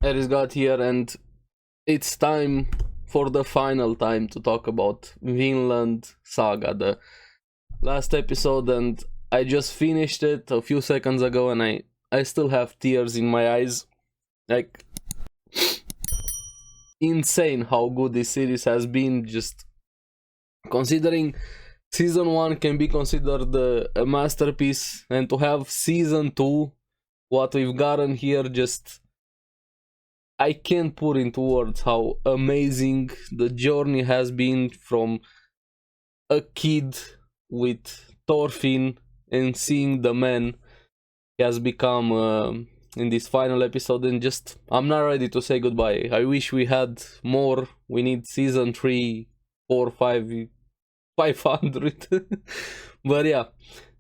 ARESxGOD here, and it's time for the final time to talk about Vinland Saga, the last episode, and I just finished it a few seconds ago, and I still have tears in my eyes. Like, insane how good this series has been, just considering season 1 can be considered a masterpiece, and to have season 2, what we've gotten here, just I can't put into words how amazing the journey has been from a kid with Thorfinn and seeing the man he has become in this final episode, and just I'm not ready to say goodbye. I wish we had more. We need season 3, 4, 5, 500. But yeah,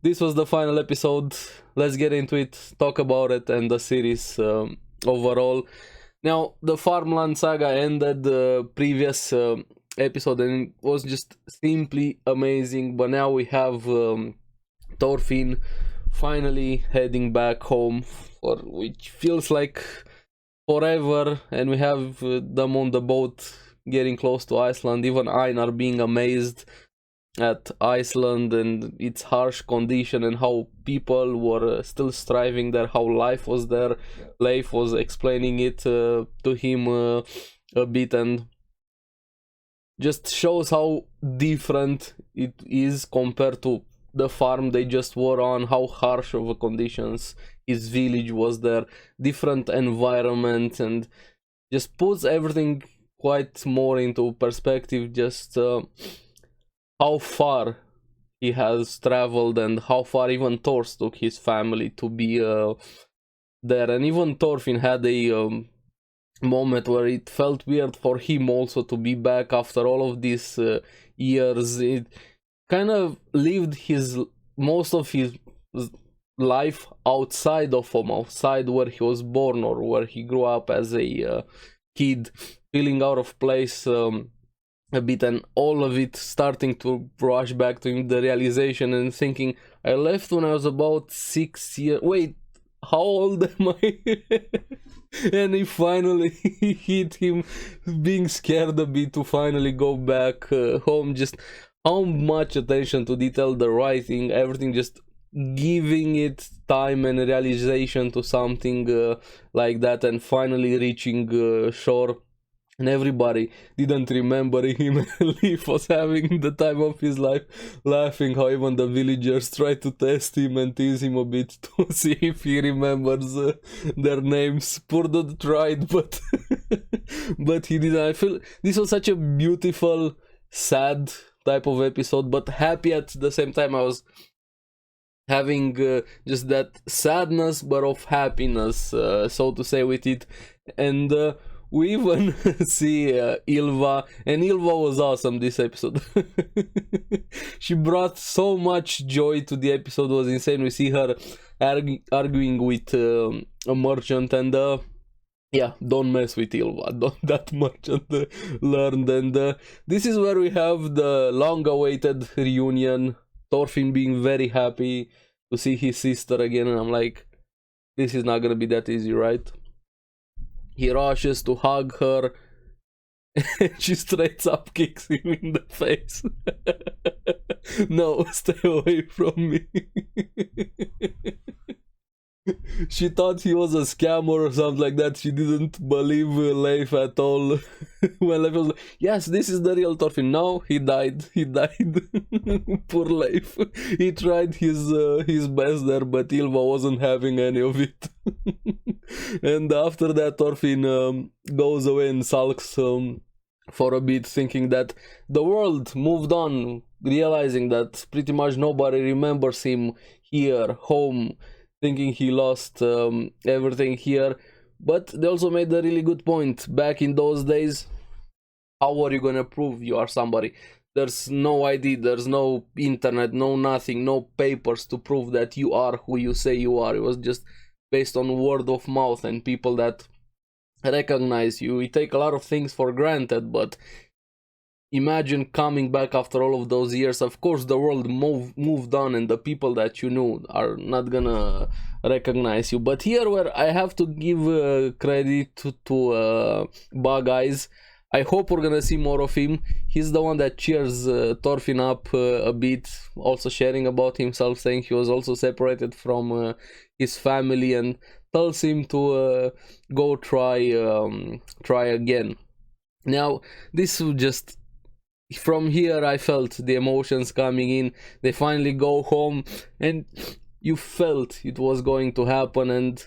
this was the final episode. Let's get into it, talk about it and the series overall. Now, the Vinland Saga ended the previous episode and it was just simply amazing, but now we have Thorfinn finally heading back home, for which feels like forever, and we have them on the boat getting close to Iceland, even Einar being amazed at Iceland and its harsh condition and how people were still striving there, how life was there. Leif was explaining it to him a bit, and just shows how different it is compared to the farm they just were on, how harsh of a conditions his village was there, different environment, and just puts everything quite more into perspective, just how far he has traveled and how far even Thors took his family to be there. And even Thorfinn had a moment where it felt weird for him also to be back after all of these years. It kind of lived most of his life outside of home, outside where he was born or where he grew up as a kid, feeling out of place a bit, and all of it starting to rush back to him, the realization and thinking, I left when I was about 6 years, wait, how old am I? And it finally hit him, being scared a bit to finally go back home. Just how much attention to detail, the writing, everything, just giving it time and realization to something like that, and finally reaching shore. And everybody didn't remember him. Leif was having the time of his life, laughing how even the villagers tried to test him and tease him a bit to see if he remembers their names. Poor dude tried, but but he didn't. I feel this was such a beautiful, sad type of episode, but happy at the same time. I was having just that sadness, but of happiness, so to say, with it. And we even see Ylva, and Ylva was awesome this episode. She brought so much joy to the episode, it was insane. We see her arguing with a merchant, and yeah, don't mess with Ylva, that merchant learned. And this is where we have the long-awaited reunion, Thorfinn being very happy to see his sister again, and I'm like, this is not gonna be that easy, right? He rushes to hug her, and she straight up kicks him in the face. No, stay away from me. She thought he was a scammer or something like that. She didn't believe Leif at all. When Leif was like, yes, this is the real Thorfinn. No, he died. He died. Poor Leif. He tried his best there, but Ylva wasn't having any of it. And after that, Thorfinn goes away and sulks for a bit, thinking that the world moved on, realizing that pretty much nobody remembers him here, home, thinking he lost everything here. But they also made a really good point. Back in those days, how are you gonna prove you are somebody? There's no ID, there's no internet, no nothing, no papers to prove that you are who you say you are. It was just based on word of mouth and people that recognize you. We take a lot of things for granted, but imagine coming back after all of those years. Of course, the world moved on, and the people that you knew are not gonna recognize you. But here, where I have to give credit to Bug Eyes, I hope we're gonna see more of him. He's the one that cheers Thorfinn up a bit, also sharing about himself, saying he was also separated from his family, and tells him to go try again. Now, this was just, from here I felt the emotions coming in. They finally go home, and you felt it was going to happen, and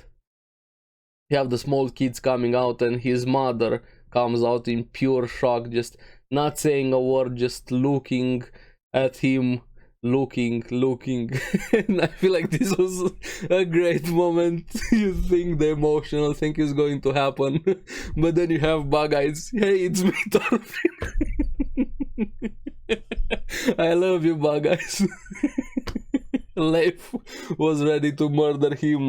you have the small kids coming out, and his mother comes out in pure shock, just not saying a word, just looking at him, looking and I feel like this was a great moment. You think the emotional thing is going to happen, but then you have Bug Eyes. Hey, it's me, Thorfinn. I love you, Bug Eyes. Leif was ready to murder him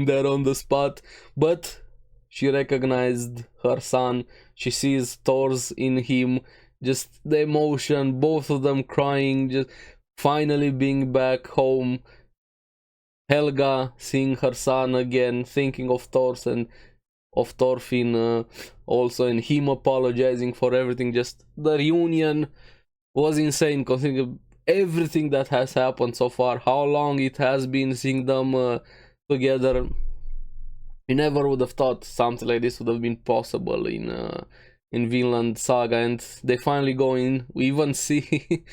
there on the spot, but she recognized her son. She sees Thors in him, just the emotion, both of them crying, just finally being back home. Helga seeing her son again, thinking of Thors and of Thorfinn also, and him apologizing for everything. Just the reunion was insane, considering everything that has happened so far, how long it has been seeing them together. You never would have thought something like this would have been possible in Vinland Saga, and they finally go in. We even see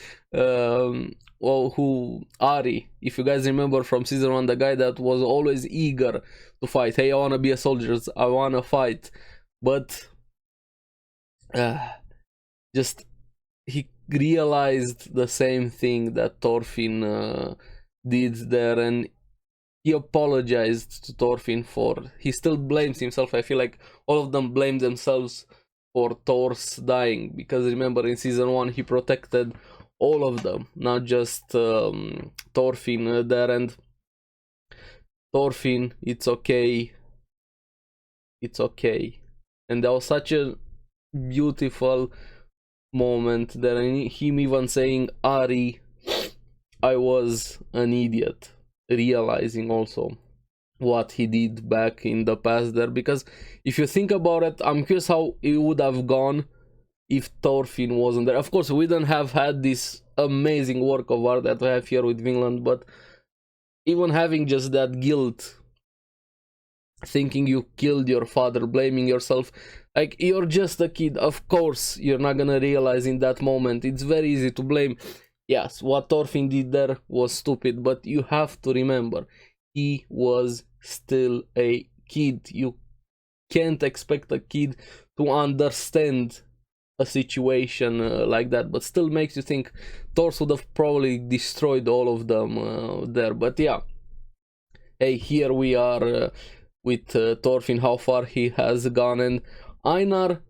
who Ari, if you guys remember from season 1, the guy that was always eager to fight. Hey, I wanna be a soldier, I wanna fight, but just he realized the same thing that Thorfinn did there, and he apologized to Thorfinn for. He still blames himself. I feel like all of them blame themselves for Thors dying, because remember in season 1 he protected all of them, not just Thorfinn there. And Thorfinn, it's okay, and there was such a beautiful moment there, and him even saying, Ari, I was an idiot, realizing also what he did back in the past there. Because if you think about it, I'm curious how it would have gone if Thorfinn wasn't there. Of course, we don't have had this amazing work of art that we have here with Vinland, but even having just that guilt, thinking you killed your father, blaming yourself, like, you're just a kid, of course you're not gonna realize in that moment. It's very easy to blame. Yes, what Thorfinn did there was stupid, but you have to remember, he was still a kid. You can't expect a kid to understand a situation like that, but still makes you think Thors would have probably destroyed all of them there. But yeah, hey, here we are with Thorfinn, how far he has gone. And Einar,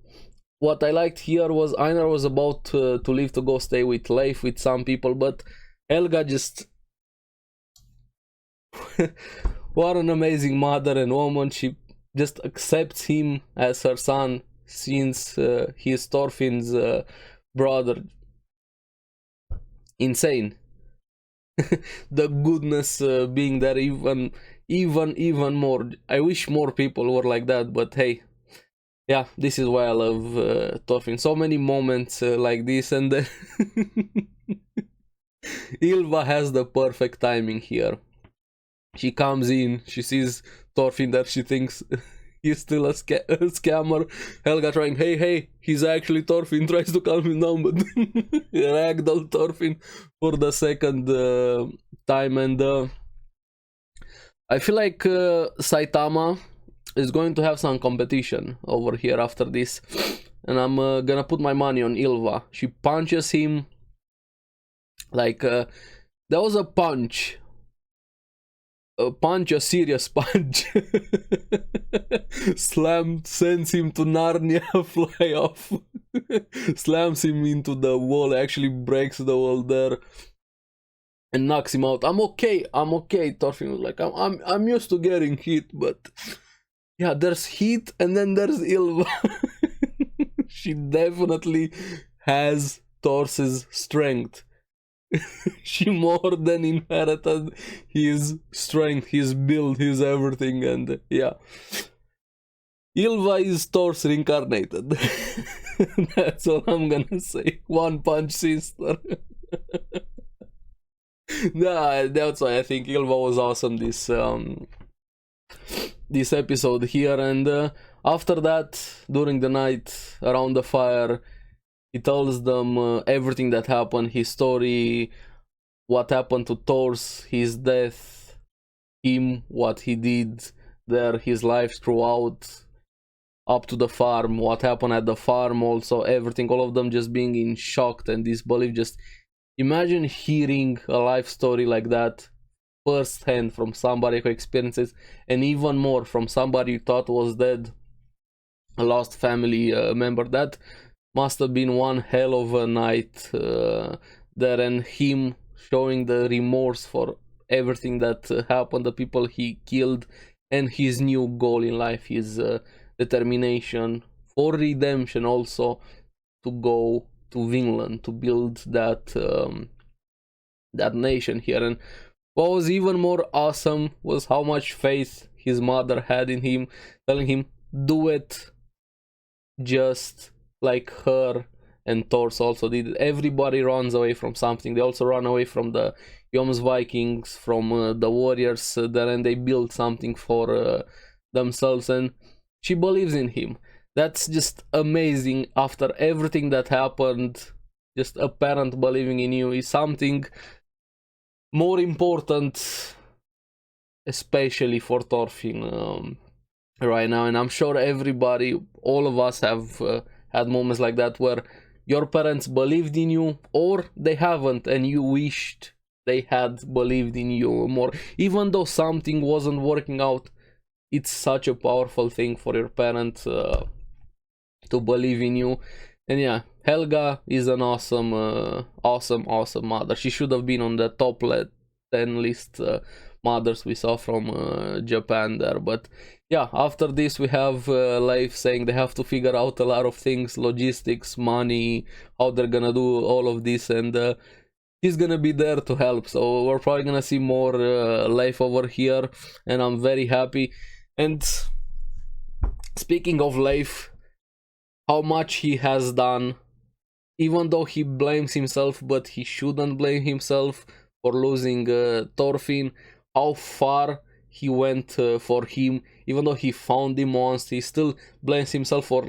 what I liked here was Einar was about to leave to go stay with Leif with some people, but Helga just what an amazing mother and woman. She just accepts him as her son, since he is Thorfinn's brother. Insane. The goodness being there even more. I wish more people were like that, but hey, yeah, this is why I love Thorfinn. So many moments like this, and then Ylva has the perfect timing here. She comes in, she sees Thorfinn there, she thinks he's still a scammer. Helga trying, hey, he's actually Thorfinn, tries to calm him down, but ragdoll Thorfinn for the second time. And I feel like Saitama is going to have some competition over here after this, and I'm gonna put my money on Ylva. She punches him like there was a punch, a serious punch. Slammed, sends him to Narnia, fly off. Slams him into the wall, actually breaks the wall there and knocks him out. I'm okay. Thorfinn was like, I'm used to getting hit, but yeah, there's heat and then there's Ylva. she definitely has Thors' strength. She more than inherited his strength, his build, his everything, and yeah. Ylva is Thors reincarnated. That's all I'm gonna say. One punch sister. Nah, that's why I think Ylva was awesome this episode here, and after that, during the night around the fire, he tells them everything that happened, his story, what happened to Thors, his death, him, what he did there, his life throughout, up to the farm, what happened at the farm also, everything, all of them just being in shock and disbelief. Just imagine hearing a life story like that firsthand from somebody who experiences, and even more from somebody you thought was dead, a lost family member. That must have been one hell of a night there, and him showing the remorse for everything that happened, the people he killed, and his new goal in life, his determination for redemption also, to go to Vinland to build that that nation here. And what was even more awesome was how much faith his mother had in him, telling him, do it just like her and Thors also did. Everybody runs away from something. They also run away from the Vikings, from the warriors there, and they build something for themselves, and she believes in him. That's just amazing. After everything that happened, just a parent believing in you is something more important, especially for Thorfinn right now. And I'm sure everybody, all of us, have had moments like that where your parents believed in you, or they haven't, and you wished they had believed in you more. Even though something wasn't working out, it's such a powerful thing for your parents to believe in you. And yeah, Helga is an awesome mother. She should have been on the top 10 list mothers we saw from Japan there. But yeah, after this we have Leif saying they have to figure out a lot of things, logistics, money, how they're gonna do all of this, and he's gonna be there to help. So we're probably gonna see more Leif over here, and I'm very happy. And speaking of Leif, how much he has done, even though he blames himself, but he shouldn't blame himself for losing Thorfinn, how far he went for him. Even though he found him once, he still blames himself for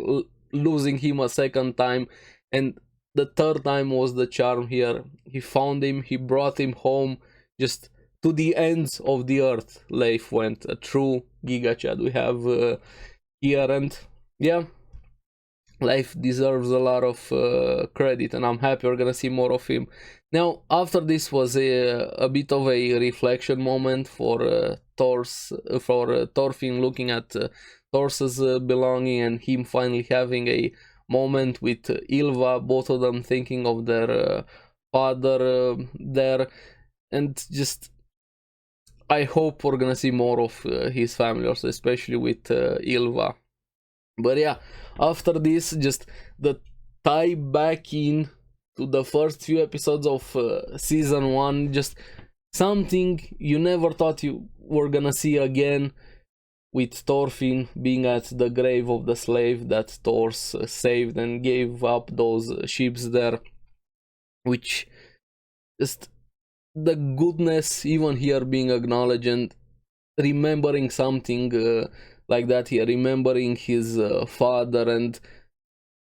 losing him a second time, and the third time was the charm here. He found him, he brought him home, just to the ends of the earth. Leif went, a true Giga Chad we have here, and yeah, Leif deserves a lot of credit, and I'm happy we're gonna see more of him. Now, after this was a bit of a reflection moment for Thorfinn, looking at Thors' belonging, and him finally having a moment with Ylva, both of them thinking of their father there, and just I hope we're gonna see more of his family also, especially with Ylva. But yeah, after this, just the tie back in to the first few episodes of season 1, just something you never thought you were gonna see again, with Thorfinn being at the grave of the slave that Thors saved and gave up those ships there, which just the goodness even here being acknowledged, and remembering something like that here, remembering his father and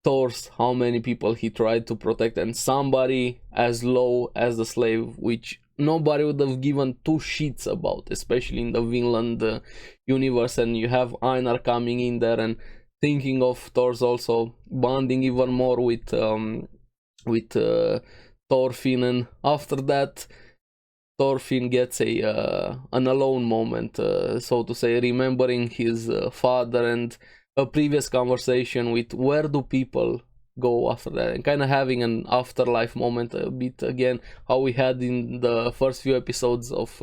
Thors, how many people he tried to protect, and somebody as low as the slave, which nobody would have given two shits about, especially in the Vinland universe. And you have Einar coming in there and thinking of Thors also, bonding even more with Thorfinn, and after that Thorfinn gets an alone moment, so to say, remembering his father and a previous conversation with where do people go after that, and kind of having an afterlife moment a bit again, how we had in the first few episodes of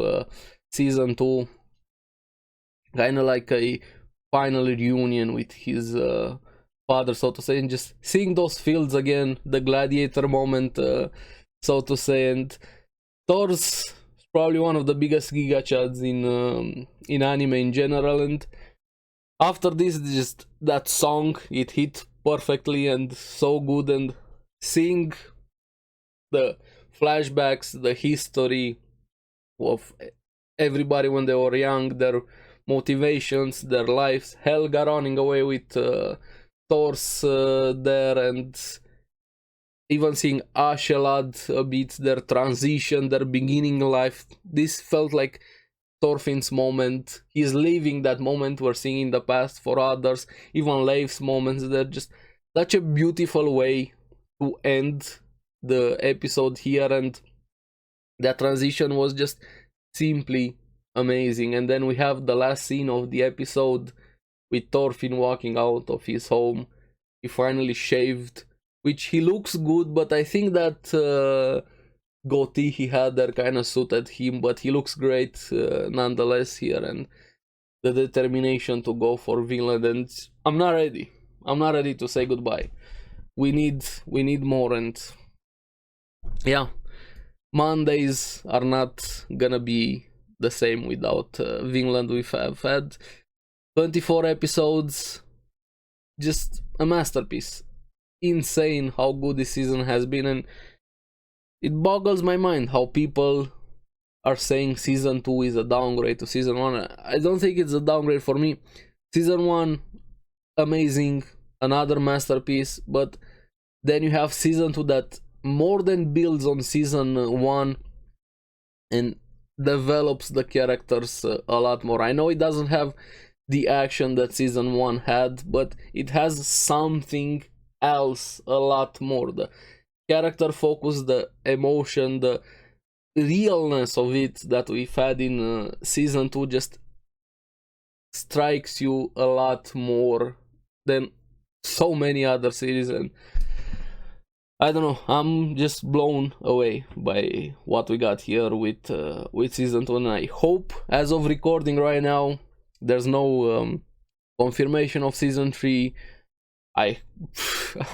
season 2, kind of like a final reunion with his father, so to say, and just seeing those fields again, the gladiator moment, so to say. And Thors is probably one of the biggest giga chads in anime in general, and after this, just that song, it hit perfectly and so good, and seeing the flashbacks, the history of everybody when they were young, their motivations, their lives, Helga running away with Thors there, and even seeing ARESxGOD a bit, their transition, their beginning life. This felt like Thorfinn's moment. He's leaving that moment we're seeing in the past for others, even Leif's moments. They're just such a beautiful way to end the episode here, and that transition was just simply amazing. And then we have the last scene of the episode with Thorfinn walking out of his home. He finally shaved, which he looks good, but I think that goatee he had there kind of suited him, but he looks great nonetheless here, and the determination to go for Vinland. And I'm not ready to say goodbye. We need more, and yeah, Mondays are not gonna be the same without Vinland. We have had 24 episodes, just a masterpiece. Insane how good this season has been, and it boggles my mind how people are saying season 2 is a downgrade to season 1. I don't think it's a downgrade for me. Season 1, amazing, another masterpiece, but then you have season 2 that more than builds on season 1 and develops the characters a lot more. I know it doesn't have the action that season 1 had, but it has something else a lot more. The character focus, the emotion, the realness of it that we've had in season 2 just strikes you a lot more than so many other series, and I don't know, I'm just blown away by what we got here with season 2, and I hope, as of recording right now, there's no confirmation of season 3.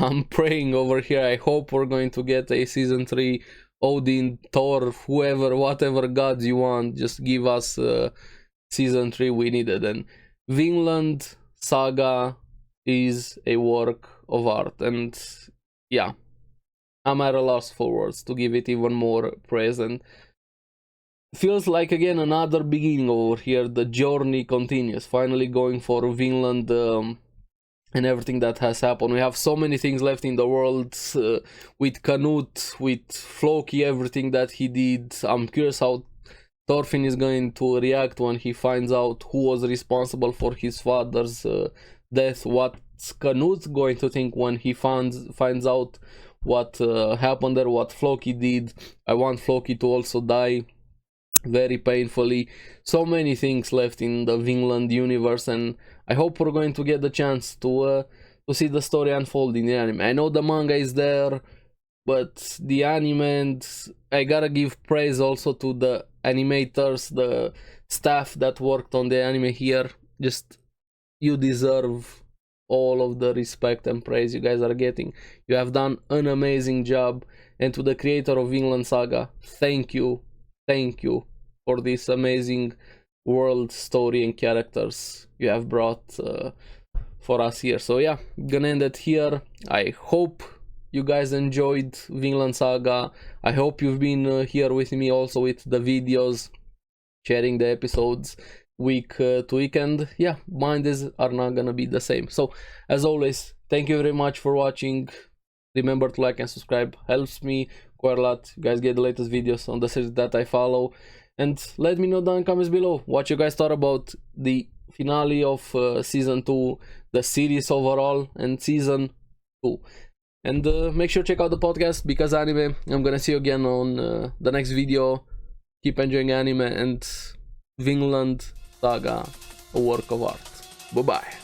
I'm praying over here. I hope we're going to get a season 3. Odin, Thor, whoever, whatever gods you want, just give us season 3. We need it. And Vinland Saga is a work of art, and yeah, I'm at a loss for words to give it even more praise. And feels like again another beginning over here. The journey continues, finally going for Vinland and everything that has happened. We have so many things left in the world with Canute, with Floki, everything that he did. I'm curious how Thorfinn is going to react when he finds out who was responsible for his father's death. What's Canute going to think when he finds out what happened there, what Floki did? I want Floki to also die very painfully. So many things left in the Vinland universe, and I hope we're going to get the chance to see the story unfold in the anime. I know the manga is there, but the anime, and I gotta give praise also to the animators, the staff that worked on the anime here. Just, you deserve all of the respect and praise you guys are getting. You have done an amazing job, and to the creator of Vinland Saga, thank you for this amazing world, story, and characters you have brought for us here. So yeah, gonna end it here. I hope you guys enjoyed Vinland Saga. I hope you've been here with me also with the videos, sharing the episodes week to week, and yeah, Mondays are not gonna be the same. So as always, thank you very much for watching. Remember to like and subscribe, helps me quite a lot. You guys get the latest videos on the series that I follow, and let me know down in the comments below what you guys thought about the finale of season 2, the series overall, and season 2. And make sure to check out the podcast, Because Anime. I'm gonna see you again on the next video. Keep enjoying anime, and Vinland Saga, a work of art. Bye bye.